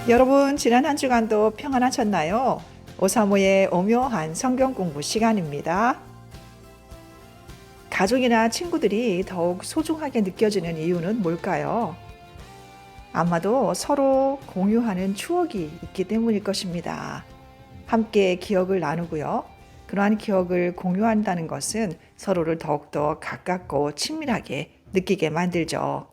여러분, 지난 한 주간도 평안하셨나요? 오사모의 오묘한 성경 공부 시간입니다. 가족이나 친구들이 더욱 소중하게 느껴지는 이유는 뭘까요? 아마도 서로 공유하는 추억이 있기 때문일 것입니다. 함께 기억을 나누고요. 그러한 기억을 공유한다는 것은 서로를 더욱더 가깝고 친밀하게 느끼게 만들죠.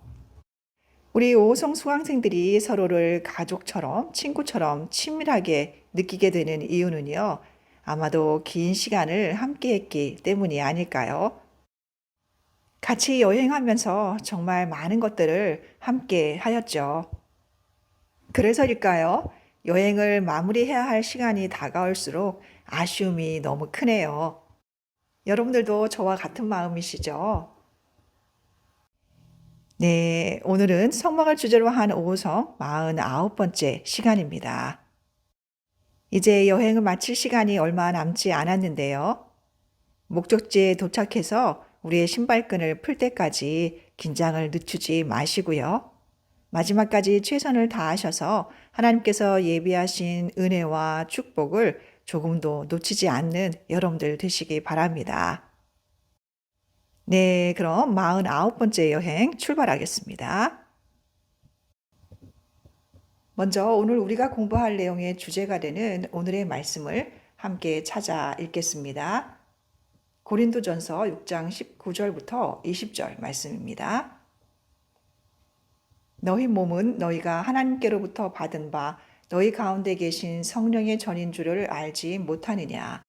우리 오송 수강생들이 서로를 가족처럼, 친구처럼 친밀하게 느끼게 되는 이유는요, 아마도 긴 시간을 함께 했기 때문이 아닐까요? 같이 여행하면서 정말 많은 것들을 함께 하였죠. 그래서일까요? 여행을 마무리해야 할 시간이 다가올수록 아쉬움이 너무 크네요. 여러분들도 저와 같은 마음이시죠? 네, 오늘은 성막을 주제로 한 오성 49번째 시간입니다. 이제 여행을 마칠 시간이 얼마 남지 않았는데요. 목적지에 도착해서 우리의 신발끈을 풀 때까지 긴장을 늦추지 마시고요. 마지막까지 최선을 다하셔서 하나님께서 예비하신 은혜와 축복을 조금도 놓치지 않는 여러분들 되시기 바랍니다. 네, 그럼 49번째 여행 출발하겠습니다. 먼저 오늘 우리가 공부할 내용의 주제가 되는 오늘의 말씀을 함께 찾아 읽겠습니다. 고린도전서 6장 19절부터 20절 말씀입니다. 너희 몸은 너희가 하나님께로부터 받은 바 너희 가운데 계신 성령의 전인 줄을 알지 못하느냐.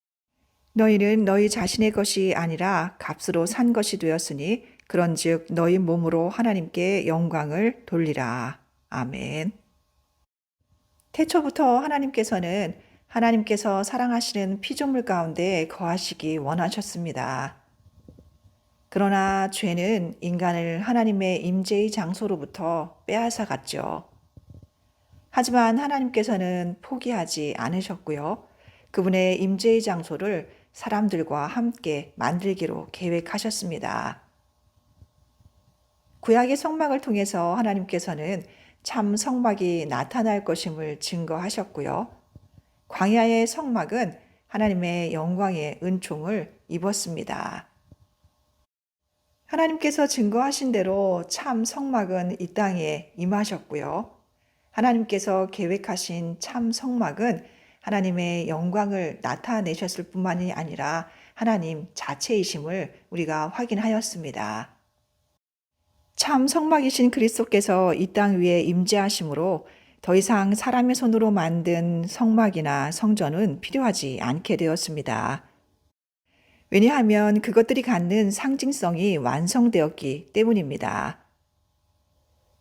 너희는 너희 자신의 것이 아니라 값으로 산 것이 되었으니 그런즉 너희 몸으로 하나님께 영광을 돌리라. 아멘. 태초부터 하나님께서는 하나님께서 사랑하시는 피조물 가운데 거하시기 원하셨습니다. 그러나 죄는 인간을 하나님의 임재의 장소로부터 빼앗아 갔죠. 하지만 하나님께서는 포기하지 않으셨고요. 그분의 임재의 장소를 사람들과 함께 만들기로 계획하셨습니다. 구약의 성막을 통해서 하나님께서는 참 성막이 나타날 것임을 증거하셨고요. 광야의 성막은 하나님의 영광의 은총을 입었습니다. 하나님께서 증거하신 대로 참 성막은 이 땅에 임하셨고요. 하나님께서 계획하신 참 성막은 하나님의 영광을 나타내셨을 뿐만이 아니라 하나님 자체이심을 우리가 확인하였습니다. 참 성막이신 그리스도께서 이 땅 위에 임재하심으로 더 이상 사람의 손으로 만든 성막이나 성전은 필요하지 않게 되었습니다. 왜냐하면 그것들이 갖는 상징성이 완성되었기 때문입니다.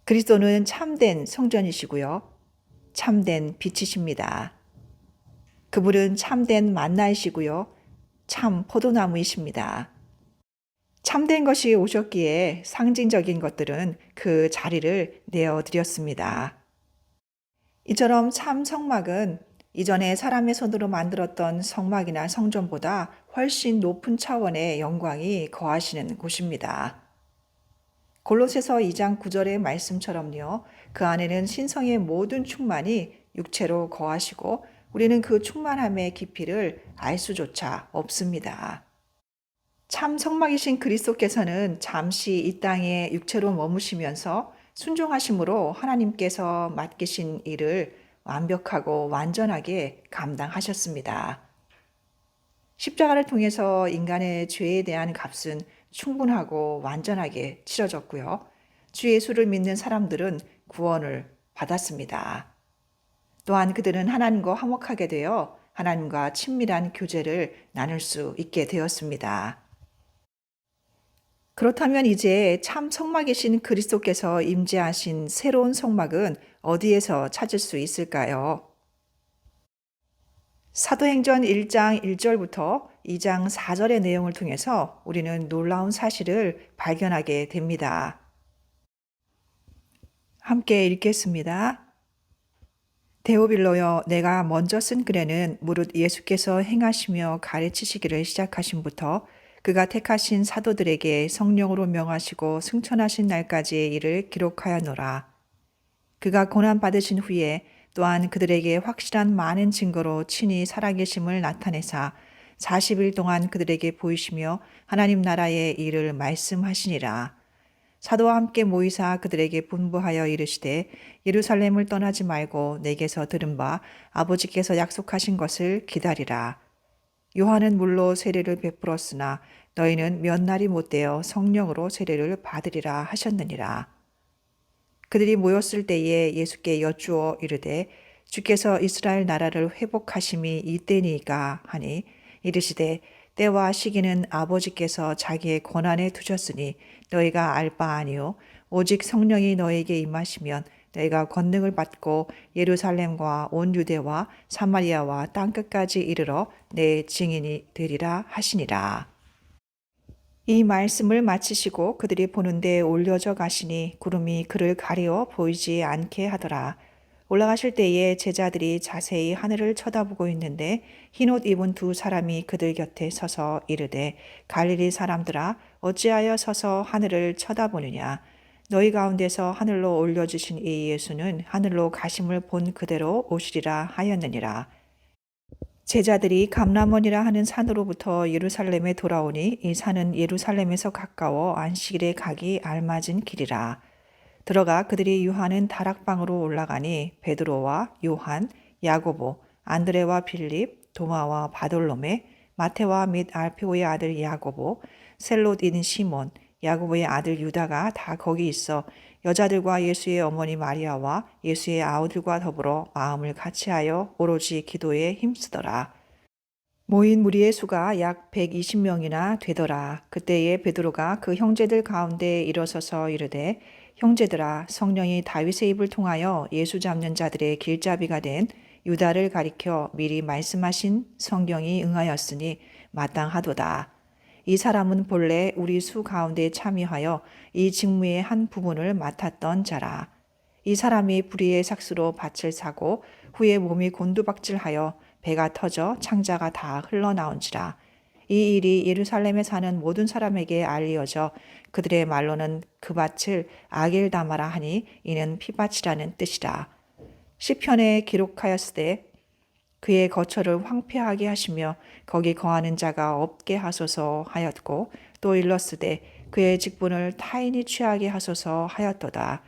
그리스도는 참된 성전이시고요. 참된 빛이십니다. 그분은 참된 만나이시고요. 참 포도나무이십니다. 참된 것이 오셨기에 상징적인 것들은 그 자리를 내어드렸습니다. 이처럼 참 성막은 이전에 사람의 손으로 만들었던 성막이나 성전보다 훨씬 높은 차원의 영광이 거하시는 곳입니다. 골로새서 2장 9절의 말씀처럼요. 그 안에는 신성의 모든 충만이 육체로 거하시고 우리는 그 충만함의 깊이를 알 수조차 없습니다. 참 성막이신 그리스도께서는 잠시 이 땅에 육체로 머무시면서 순종하심으로 하나님께서 맡기신 일을 완벽하고 완전하게 감당하셨습니다. 십자가를 통해서 인간의 죄에 대한 값은 충분하고 완전하게 치러졌고요. 주 예수를 믿는 사람들은 구원을 받았습니다. 또한 그들은 하나님과 화목하게 되어 하나님과 친밀한 교제를 나눌 수 있게 되었습니다. 그렇다면 이제 참 성막이신 그리스도께서 임재하신 새로운 성막은 어디에서 찾을 수 있을까요? 사도행전 1장 1절부터 2장 4절의 내용을 통해서 우리는 놀라운 사실을 발견하게 됩니다. 함께 읽겠습니다. 데오빌로여, 내가 먼저 쓴 글에는 무릇 예수께서 행하시며 가르치시기를 시작하심부터 그가 택하신 사도들에게 성령으로 명하시고 승천하신 날까지의 일을 기록하였노라. 그가 고난받으신 후에 또한 그들에게 확실한 많은 증거로 친히 살아계심을 나타내사 40일 동안 그들에게 보이시며 하나님 나라의 일을 말씀하시니라. 사도와 함께 모이사 그들에게 분부하여 이르시되 예루살렘을 떠나지 말고 내게서 들은 바 아버지께서 약속하신 것을 기다리라. 요한은 물로 세례를 베풀었으나 너희는 몇 날이 못되어 성령으로 세례를 받으리라 하셨느니라. 그들이 모였을 때에 예수께 여쭈어 이르되 주께서 이스라엘 나라를 회복하심이 이때니까 하니 이르시되 때와 시기는 아버지께서 자기의 권한에 두셨으니 너희가 알 바 아니요 오직 성령이 너에게 임하시면 너희가 권능을 받고 예루살렘과 온 유대와 사마리아와 땅끝까지 이르러 내 증인이 되리라 하시니라. 이 말씀을 마치시고 그들이 보는데 올려져 가시니 구름이 그를 가리어 보이지 않게 하더라. 올라가실 때에 제자들이 자세히 하늘을 쳐다보고 있는데 흰옷 입은 두 사람이 그들 곁에 서서 이르되 갈릴리 사람들아 어찌하여 서서 하늘을 쳐다보느냐. 너희 가운데서 하늘로 올려주신 이 예수는 하늘로 가심을 본 그대로 오시리라 하였느니라. 제자들이 감람원이라 하는 산으로부터 예루살렘에 돌아오니 이 산은 예루살렘에서 가까워 안식일에 가기 알맞은 길이라. 들어가 그들이 유하는 다락방으로 올라가니 베드로와 요한, 야고보, 안드레와 빌립, 도마와 바돌로메, 마테와 및 알페오의 아들 야고보, 셀롯인 시몬, 야고보의 아들 유다가 다 거기 있어 여자들과 예수의 어머니 마리아와 예수의 아우들과 더불어 마음을 같이하여 오로지 기도에 힘쓰더라. 모인 무리의 수가 약 120명이나 되더라. 그때에 베드로가 그 형제들 가운데 일어서서 이르되 형제들아 성령이 다윗의 입을 통하여 예수 잡는 자들의 길잡이가 된 유다를 가리켜 미리 말씀하신 성경이 응하였으니 마땅하도다. 이 사람은 본래 우리 수 가운데 참여하여 이 직무의 한 부분을 맡았던 자라. 이 사람이 불의의 삭수로 밭을 사고 후에 몸이 곤두박질하여 배가 터져 창자가 다 흘러나온지라. 이 일이 예루살렘에 사는 모든 사람에게 알리어져 그들의 말로는 그 밭을 아겔다마라 하니 이는 피밭이라는 뜻이라. 시편에 기록하였으되 그의 거처를 황폐하게 하시며 거기 거하는 자가 없게 하소서 하였고 또 일렀으되 그의 직분을 타인이 취하게 하소서 하였도다.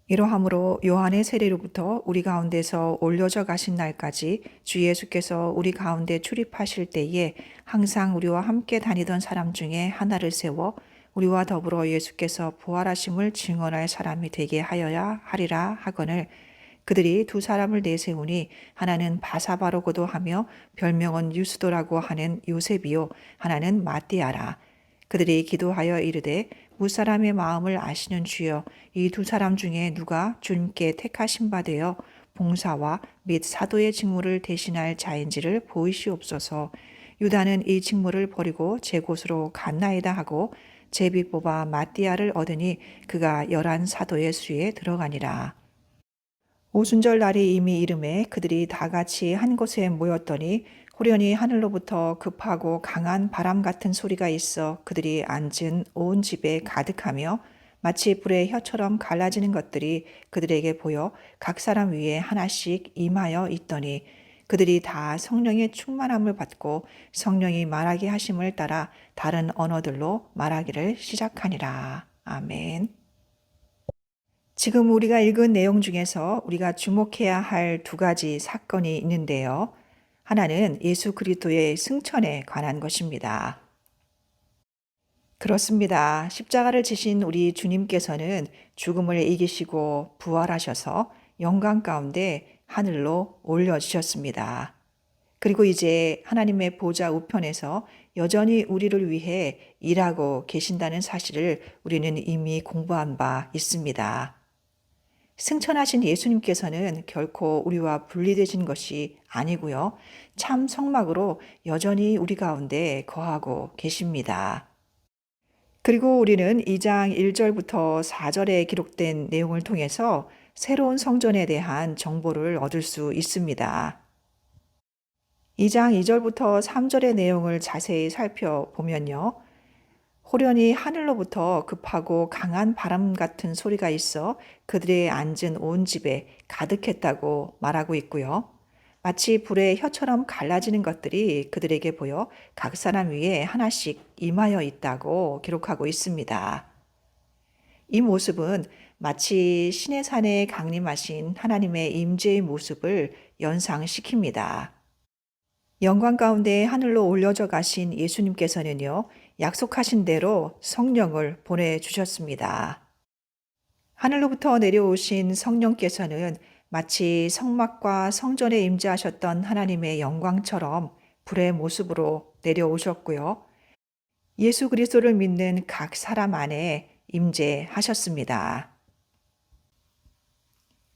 이러함으로 요한의 세례로부터 우리 가운데서 올려져 가신 날까지 주 예수께서 우리 가운데 출입하실 때에 항상 우리와 함께 다니던 사람 중에 하나를 세워 우리와 더불어 예수께서 부활하심을 증언할 사람이 되게 하여야 하리라 하거늘 그들이 두 사람을 내세우니 하나는 바사바로고도 하며 별명은 유스도라고 하는 요셉이요 하나는 마띠아라. 그들이 기도하여 이르되 무사람의 마음을 아시는 주여 이 두 사람 중에 누가 주님께 택하신 바 되어 봉사와 및 사도의 직무를 대신할 자인지를 보이시옵소서. 유다는 이 직무를 버리고 제 곳으로 갔나이다 하고 제비 뽑아 마띠아를 얻으니 그가 11 사도의 수에 들어가니라. 오순절 날이 이미 이름에 그들이 다 같이 한 곳에 모였더니 호련히 하늘로부터 급하고 강한 바람 같은 소리가 있어 그들이 앉은 온 집에 가득하며 마치 불의 혀처럼 갈라지는 것들이 그들에게 보여 각 사람 위에 하나씩 임하여 있더니 그들이 다 성령의 충만함을 받고 성령이 말하게 하심을 따라 다른 언어들로 말하기를 시작하니라. 아멘. 지금 우리가 읽은 내용 중에서 우리가 주목해야 할 두 가지 사건이 있는데요. 하나는 예수 그리스도의 승천에 관한 것입니다. 그렇습니다. 십자가를 지신 우리 주님께서는 죽음을 이기시고 부활하셔서 영광 가운데 하늘로 올려주셨습니다. 그리고 이제 하나님의 보좌 우편에서 여전히 우리를 위해 일하고 계신다는 사실을 우리는 이미 공부한 바 있습니다. 승천하신 예수님께서는 결코 우리와 분리되신 것이 아니고요. 참 성막으로 여전히 우리 가운데 거하고 계십니다. 그리고 우리는 2장 1절부터 4절에 기록된 내용을 통해서 새로운 성전에 대한 정보를 얻을 수 있습니다. 2장 2절부터 3절의 내용을 자세히 살펴보면요. 호련히 하늘로부터 급하고 강한 바람 같은 소리가 있어 그들의 앉은 온 집에 가득했다고 말하고 있고요. 마치 불의 혀처럼 갈라지는 것들이 그들에게 보여 각 사람 위에 하나씩 임하여 있다고 기록하고 있습니다. 이 모습은 마치 신의 산에 강림하신 하나님의 임재의 모습을 연상시킵니다. 영광 가운데 하늘로 올려져 가신 예수님께서는요, 약속하신 대로 성령을 보내주셨습니다. 하늘로부터 내려오신 성령께서는 마치 성막과 성전에 임재하셨던 하나님의 영광처럼 불의 모습으로 내려오셨고요. 예수 그리스도를 믿는 각 사람 안에 임재하셨습니다.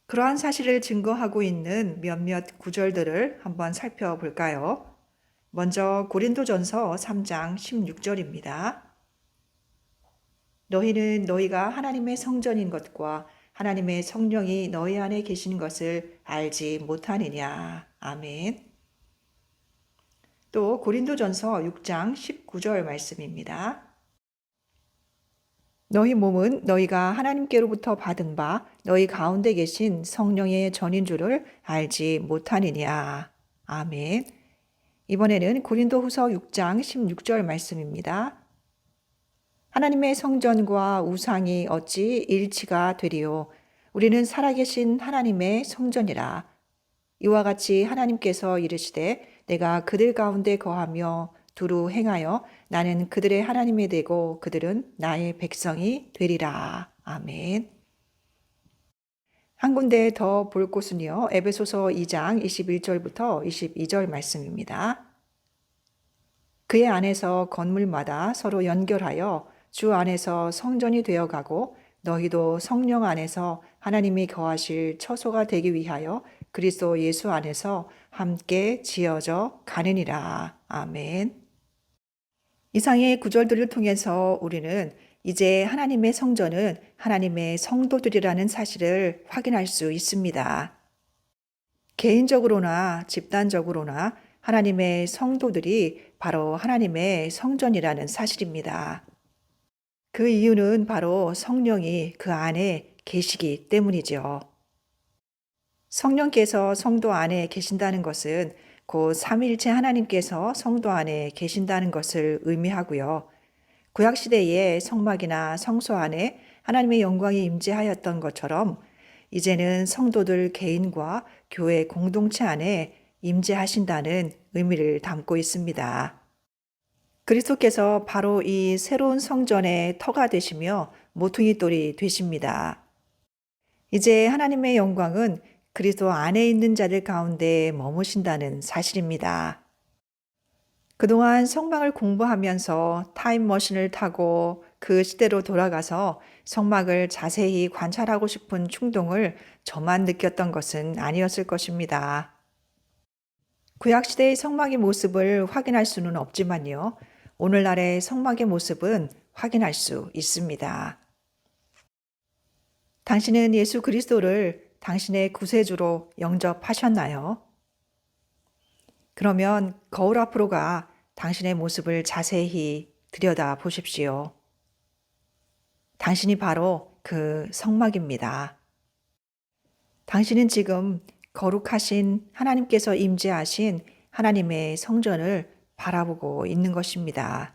그러한 사실을 증거하고 있는 몇몇 구절들을 한번 살펴볼까요? 먼저 고린도전서 3장 16절입니다. 너희는 너희가 하나님의 성전인 것과 하나님의 성령이 너희 안에 계신 것을 알지 못하느냐. 아멘. 또 고린도전서 6장 19절 말씀입니다. 너희 몸은 너희가 하나님께로부터 받은 바 너희 가운데 계신 성령의 전인 줄을 알지 못하느냐. 아멘. 이번에는 고린도후서 6장 16절 말씀입니다. 하나님의 성전과 우상이 어찌 일치가 되리요. 우리는 살아계신 하나님의 성전이라. 이와 같이 하나님께서 이르시되 내가 그들 가운데 거하며 두루 행하여 나는 그들의 하나님이 되고 그들은 나의 백성이 되리라. 아멘. 한 군데 더 볼 곳은요. 에베소서 2장 21절부터 22절 말씀입니다. 그의 안에서 건물마다 서로 연결하여 주 안에서 성전이 되어가고 너희도 성령 안에서 하나님이 거하실 처소가 되기 위하여 그리스도 예수 안에서 함께 지어져 가느니라. 아멘. 이상의 구절들을 통해서 우리는 이제 하나님의 성전은 하나님의 성도들이라는 사실을 확인할 수 있습니다. 개인적으로나 집단적으로나 하나님의 성도들이 바로 하나님의 성전이라는 사실입니다. 그 이유는 바로 성령이 그 안에 계시기 때문이죠. 성령께서 성도 안에 계신다는 것은 곧 삼위일체 하나님께서 성도 안에 계신다는 것을 의미하고요. 구약시대의 성막이나 성소 안에 하나님의 영광이 임재하였던 것처럼 이제는 성도들 개인과 교회 공동체 안에 임재하신다는 의미를 담고 있습니다. 그리스도께서 바로 이 새로운 성전의 터가 되시며 모퉁이 돌이 되십니다. 이제 하나님의 영광은 그리스도 안에 있는 자들 가운데 머무신다는 사실입니다. 그동안 성막을 공부하면서 타임머신을 타고 그 시대로 돌아가서 성막을 자세히 관찰하고 싶은 충동을 저만 느꼈던 것은 아니었을 것입니다. 구약시대의 성막의 모습을 확인할 수는 없지만요. 오늘날의 성막의 모습은 확인할 수 있습니다. 당신은 예수 그리스도를 당신의 구세주로 영접하셨나요? 그러면 거울 앞으로 가 당신의 모습을 자세히 들여다 보십시오. 당신이 바로 그 성막입니다. 당신은 지금 거룩하신 하나님께서 임재하신 하나님의 성전을 바라보고 있는 것입니다.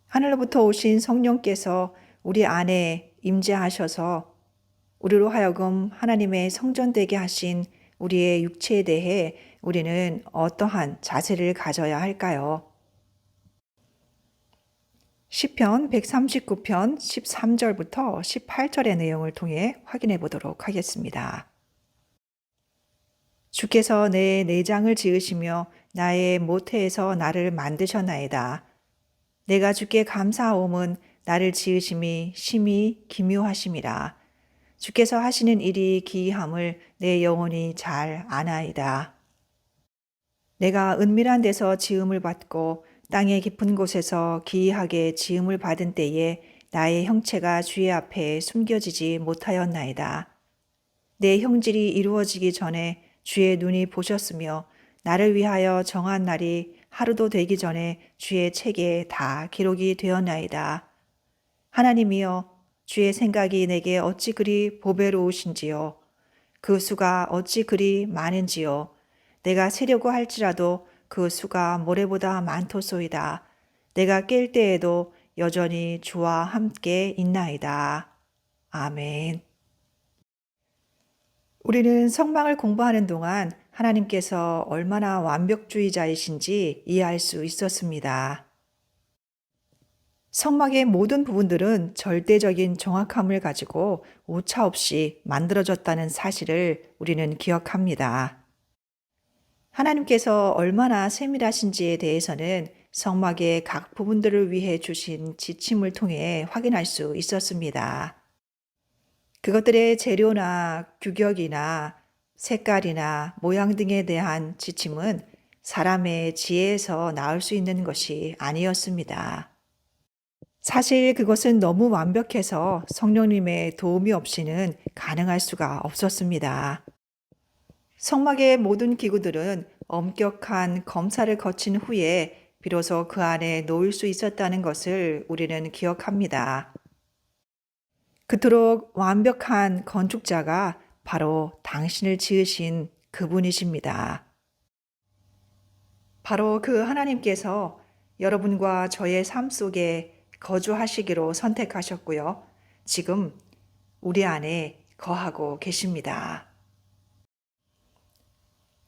하늘로부터 오신 성령께서 우리 안에 임재하셔서 우리로 하여금 하나님의 성전 되게 하신 우리의 육체에 대해 우리는 어떠한 자세를 가져야 할까요? 시편 139편 13절부터 18절의 내용을 통해 확인해 보도록 하겠습니다. 주께서 내 내장을 지으시며 나의 모태에서 나를 만드셨나이다. 내가 주께 감사하옴은 나를 지으심이 심히 기묘하심이라. 주께서 하시는 일이 기이함을 내 영혼이 잘 아나이다. 내가 은밀한 데서 지음을 받고 땅의 깊은 곳에서 기이하게 지음을 받은 때에 나의 형체가 주의 앞에 숨겨지지 못하였나이다. 내 형질이 이루어지기 전에 주의 눈이 보셨으며 나를 위하여 정한 날이 하루도 되기 전에 주의 책에 다 기록이 되었나이다. 하나님이여, 주의 생각이 내게 어찌 그리 보배로우신지요. 그 수가 어찌 그리 많은지요. 내가 세려고 할지라도 그 수가 모래보다 많도소이다. 내가 깰 때에도 여전히 주와 함께 있나이다. 아멘. 우리는 성막을 공부하는 동안 하나님께서 얼마나 완벽주의자이신지 이해할 수 있었습니다. 성막의 모든 부분들은 절대적인 정확함을 가지고 오차 없이 만들어졌다는 사실을 우리는 기억합니다. 하나님께서 얼마나 세밀하신지에 대해서는 성막의 각 부분들을 위해 주신 지침을 통해 확인할 수 있었습니다. 그것들의 재료나 규격이나 색깔이나 모양 등에 대한 지침은 사람의 지혜에서 나올 수 있는 것이 아니었습니다. 사실 그것은 너무 완벽해서 성령님의 도움이 없이는 가능할 수가 없었습니다. 성막의 모든 기구들은 엄격한 검사를 거친 후에 비로소 그 안에 놓일 수 있었다는 것을 우리는 기억합니다. 그토록 완벽한 건축자가 바로 당신을 지으신 그분이십니다. 바로 그 하나님께서 여러분과 저의 삶 속에 거주하시기로 선택하셨고요. 지금 우리 안에 거하고 계십니다.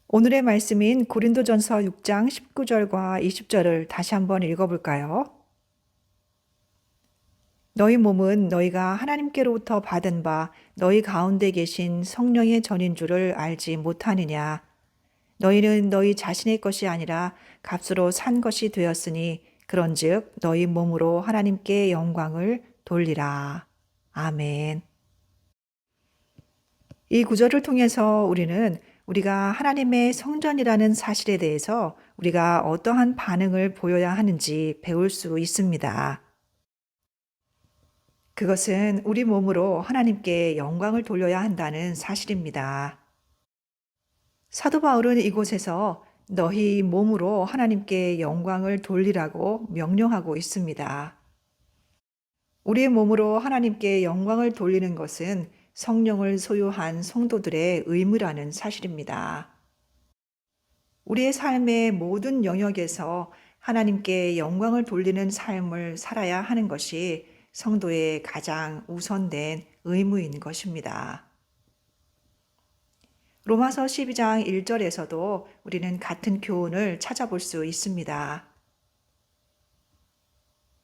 오늘의 말씀인 고린도전서 6장 19절과 20절을 다시 한번 읽어볼까요? 너희 몸은 너희가 하나님께로부터 받은 바 너희 가운데 계신 성령의 전인 줄을 알지 못하느냐? 너희는 너희 자신의 것이 아니라 값으로 산 것이 되었으니 그런즉 너희 몸으로 하나님께 영광을 돌리라. 아멘. 이 구절을 통해서 우리는 우리가 하나님의 성전이라는 사실에 대해서 우리가 어떠한 반응을 보여야 하는지 배울 수 있습니다. 그것은 우리 몸으로 하나님께 영광을 돌려야 한다는 사실입니다. 사도 바울은 이곳에서 너희 몸으로 하나님께 영광을 돌리라고 명령하고 있습니다. 우리의 몸으로 하나님께 영광을 돌리는 것은 성령을 소유한 성도들의 의무라는 사실입니다. 우리의 삶의 모든 영역에서 하나님께 영광을 돌리는 삶을 살아야 하는 것이 성도의 가장 우선된 의무인 것입니다. 로마서 12장 1절에서도 우리는 같은 교훈을 찾아볼 수 있습니다.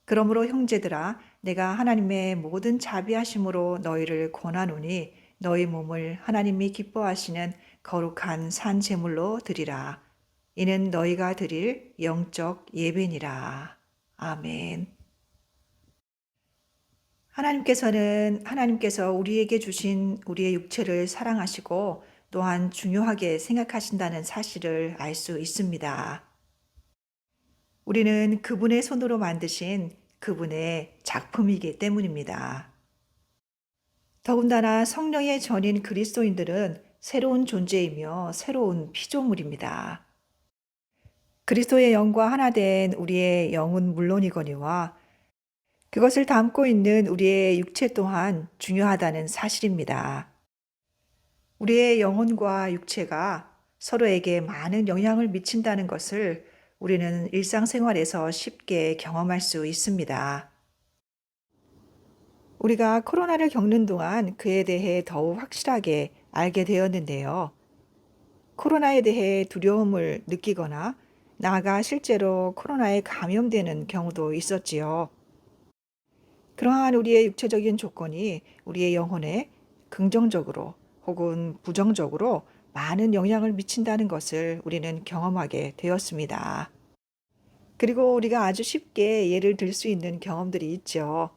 그러므로 형제들아 내가 하나님의 모든 자비하심으로 너희를 권하노니 너희 몸을 하나님이 기뻐하시는 거룩한 산 제물로 드리라. 이는 너희가 드릴 영적 예배니라. 아멘. 하나님께서 우리에게 주신 우리의 육체를 사랑하시고 또한 중요하게 생각하신다는 사실을 알 수 있습니다. 우리는 그분의 손으로 만드신 그분의 작품이기 때문입니다. 더군다나 성령의 전인 그리스도인들은 새로운 존재이며 새로운 피조물입니다. 그리스도의 영과 하나 된 우리의 영은 물론이거니와 그것을 담고 있는 우리의 육체 또한 중요하다는 사실입니다. 우리의 영혼과 육체가 서로에게 많은 영향을 미친다는 것을 우리는 일상생활에서 쉽게 경험할 수 있습니다. 우리가 코로나를 겪는 동안 그에 대해 더욱 확실하게 알게 되었는데요. 코로나에 대해 두려움을 느끼거나 나아가 실제로 코로나에 감염되는 경우도 있었지요. 그러한 우리의 육체적인 조건이 우리의 영혼에 긍정적으로 혹은 부정적으로 많은 영향을 미친다는 것을 우리는 경험하게 되었습니다. 그리고 우리가 아주 쉽게 예를 들 수 있는 경험들이 있죠.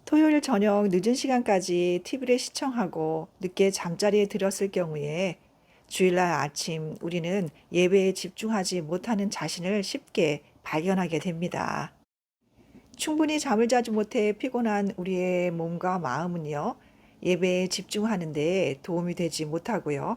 토요일 저녁 늦은 시간까지 TV를 시청하고 늦게 잠자리에 들었을 경우에 주일날 아침 우리는 예배에 집중하지 못하는 자신을 쉽게 발견하게 됩니다. 충분히 잠을 자지 못해 피곤한 우리의 몸과 마음은요, 예배에 집중하는 데 도움이 되지 못하고요.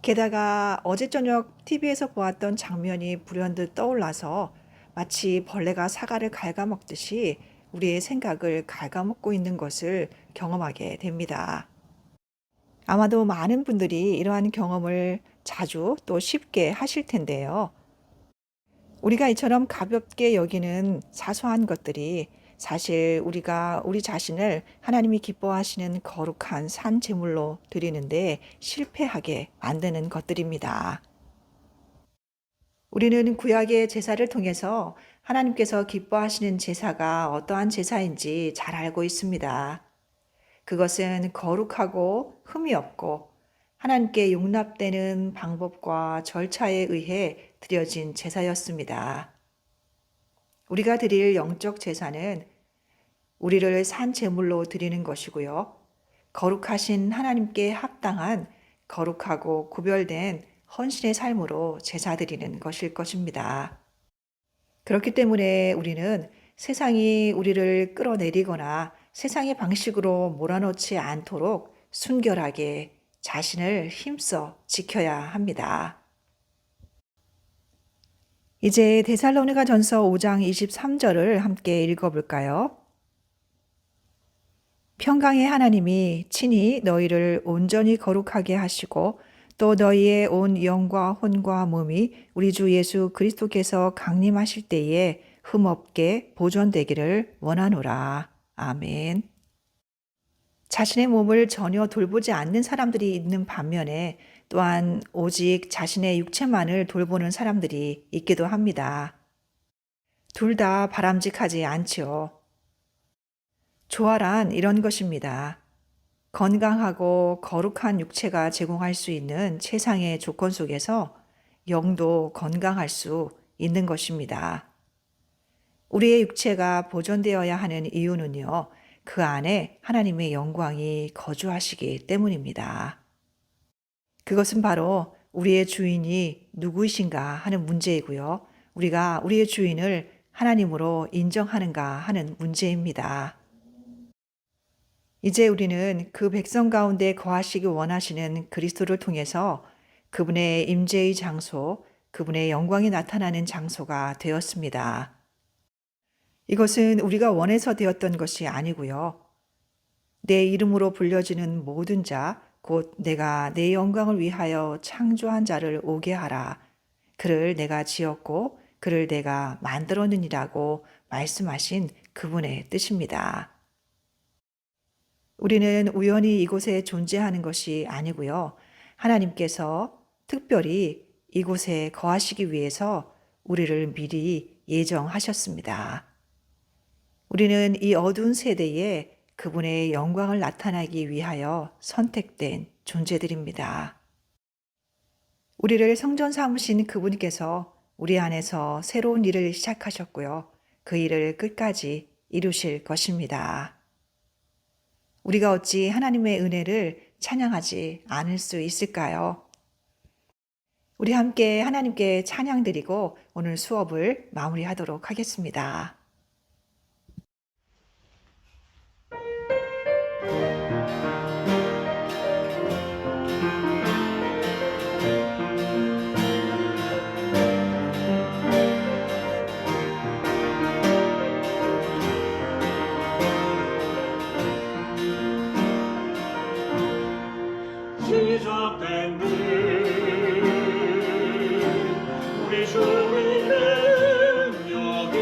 게다가 어제 저녁 TV에서 보았던 장면이 불현듯 떠올라서 마치 벌레가 사과를 갉아먹듯이 우리의 생각을 갉아먹고 있는 것을 경험하게 됩니다. 아마도 많은 분들이 이러한 경험을 자주 또 쉽게 하실 텐데요. 우리가 이처럼 가볍게 여기는 사소한 것들이 사실 우리가 우리 자신을 하나님이 기뻐하시는 거룩한 산 제물로 드리는데 실패하게 만드는 것들입니다. 우리는 구약의 제사를 통해서 하나님께서 기뻐하시는 제사가 어떠한 제사인지 잘 알고 있습니다. 그것은 거룩하고 흠이 없고 하나님께 용납되는 방법과 절차에 의해 드려진 제사였습니다. 우리가 드릴 영적 제사는 우리를 산 제물로 드리는 것이고요. 거룩하신 하나님께 합당한 거룩하고 구별된 헌신의 삶으로 제사 드리는 것일 것입니다. 그렇기 때문에 우리는 세상이 우리를 끌어내리거나 세상의 방식으로 몰아넣지 않도록 순결하게 자신을 힘써 지켜야 합니다. 이제 데살로니가 전서 5장 23절을 함께 읽어볼까요? 평강의 하나님이 친히 너희를 온전히 거룩하게 하시고 또 너희의 온 영과 혼과 몸이 우리 주 예수 그리스도께서 강림하실 때에 흠없게 보존되기를 원하노라. 아멘. 자신의 몸을 전혀 돌보지 않는 사람들이 있는 반면에 또한 오직 자신의 육체만을 돌보는 사람들이 있기도 합니다. 둘 다 바람직하지 않지요. 조화란 이런 것입니다. 건강하고 거룩한 육체가 제공할 수 있는 최상의 조건 속에서 영도 건강할 수 있는 것입니다. 우리의 육체가 보존되어야 하는 이유는요, 그 안에 하나님의 영광이 거주하시기 때문입니다. 그것은 바로 우리의 주인이 누구이신가 하는 문제이고요. 우리가 우리의 주인을 하나님으로 인정하는가 하는 문제입니다. 이제 우리는 그 백성 가운데 거하시기 원하시는 그리스도를 통해서 그분의 임재의 장소, 그분의 영광이 나타나는 장소가 되었습니다. 이것은 우리가 원해서 되었던 것이 아니고요. 내 이름으로 불려지는 모든 자, 곧 내가 내 영광을 위하여 창조한 자를 오게 하라. 그를 내가 지었고 그를 내가 만들었느니라고 말씀하신 그분의 뜻입니다. 우리는 우연히 이곳에 존재하는 것이 아니고요. 하나님께서 특별히 이곳에 거하시기 위해서 우리를 미리 예정하셨습니다. 우리는 이 어두운 세대에 그분의 영광을 나타내기 위하여 선택된 존재들입니다. 우리를 성전 삼으신 그분께서 우리 안에서 새로운 일을 시작하셨고요. 그 일을 끝까지 이루실 것입니다. 우리가 어찌 하나님의 은혜를 찬양하지 않을 수 있을까요? 우리 함께 하나님께 찬양 드리고 오늘 수업을 마무리하도록 하겠습니다. 시작된 일 우리 주님은 여기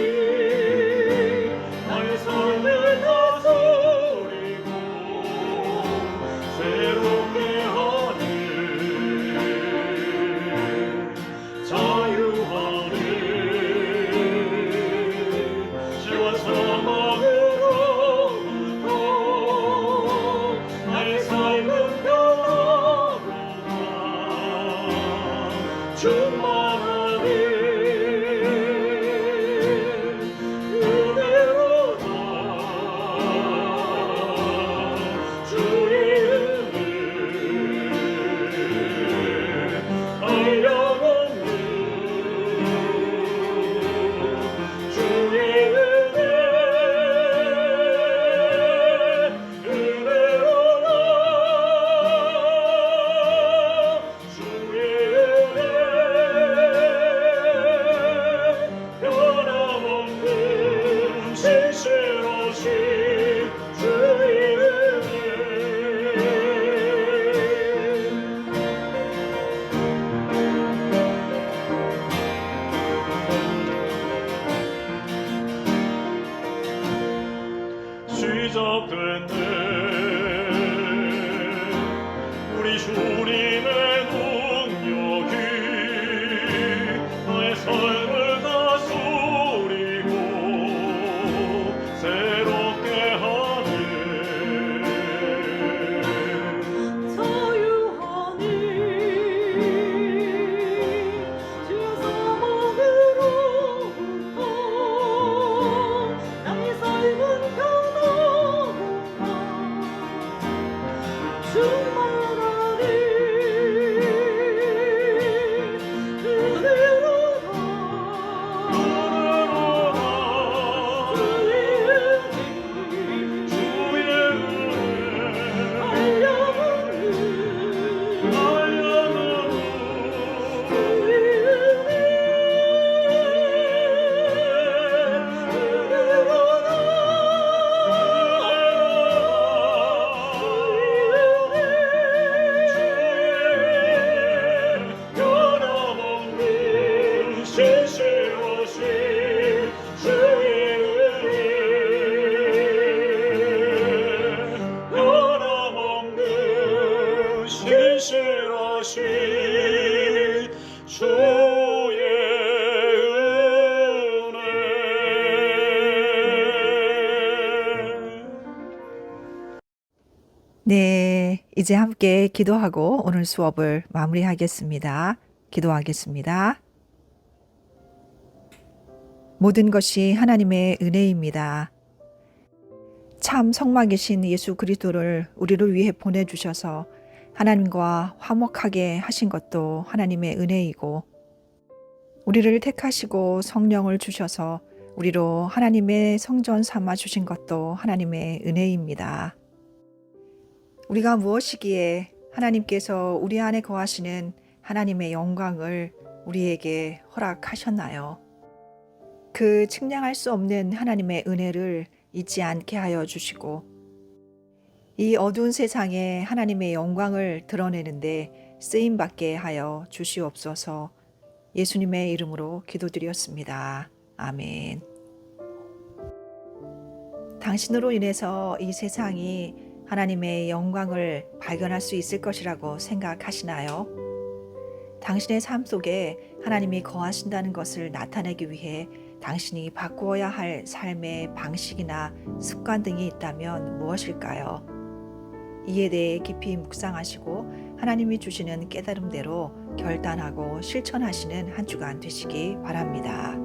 시작됐네. 우리 주님의 능력이 나의 삶을 다스리고 새롭게 하네. 자유하니 주의 사망으로부터 나의 삶은 변하구나. 충만하니 은혜로다. 주의 은혜 알려하는 알려주는 변함없는 신실하신 주의 은혜 변함없는 신실하신 주의 은혜. 네, 이제 함께 기도하고 오늘 수업을 마무리하겠습니다. 기도하겠습니다. 모든 것이 하나님의 은혜입니다. 참 성막이신 예수 그리스도를 우리를 위해 보내주셔서 하나님과 화목하게 하신 것도 하나님의 은혜이고, 우리를 택하시고 성령을 주셔서 우리로 하나님의 성전 삼아 주신 것도 하나님의 은혜입니다. 우리가 무엇이기에 하나님께서 우리 안에 거하시는 하나님의 영광을 우리에게 허락하셨나요? 그 측량할 수 없는 하나님의 은혜를 잊지 않게 하여 주시고, 이 어두운 세상에 하나님의 영광을 드러내는데 쓰임받게 하여 주시옵소서. 예수님의 이름으로 기도드렸습니다. 아멘. 당신으로 인해서 이 세상이 하나님의 영광을 발견할 수 있을 것이라고 생각하시나요? 당신의 삶 속에 하나님이 거하신다는 것을 나타내기 위해 당신이 바꾸어야 할 삶의 방식이나 습관 등이 있다면 무엇일까요? 이에 대해 깊이 묵상하시고 하나님이 주시는 깨달음대로 결단하고 실천하시는 한 주간 되시기 바랍니다.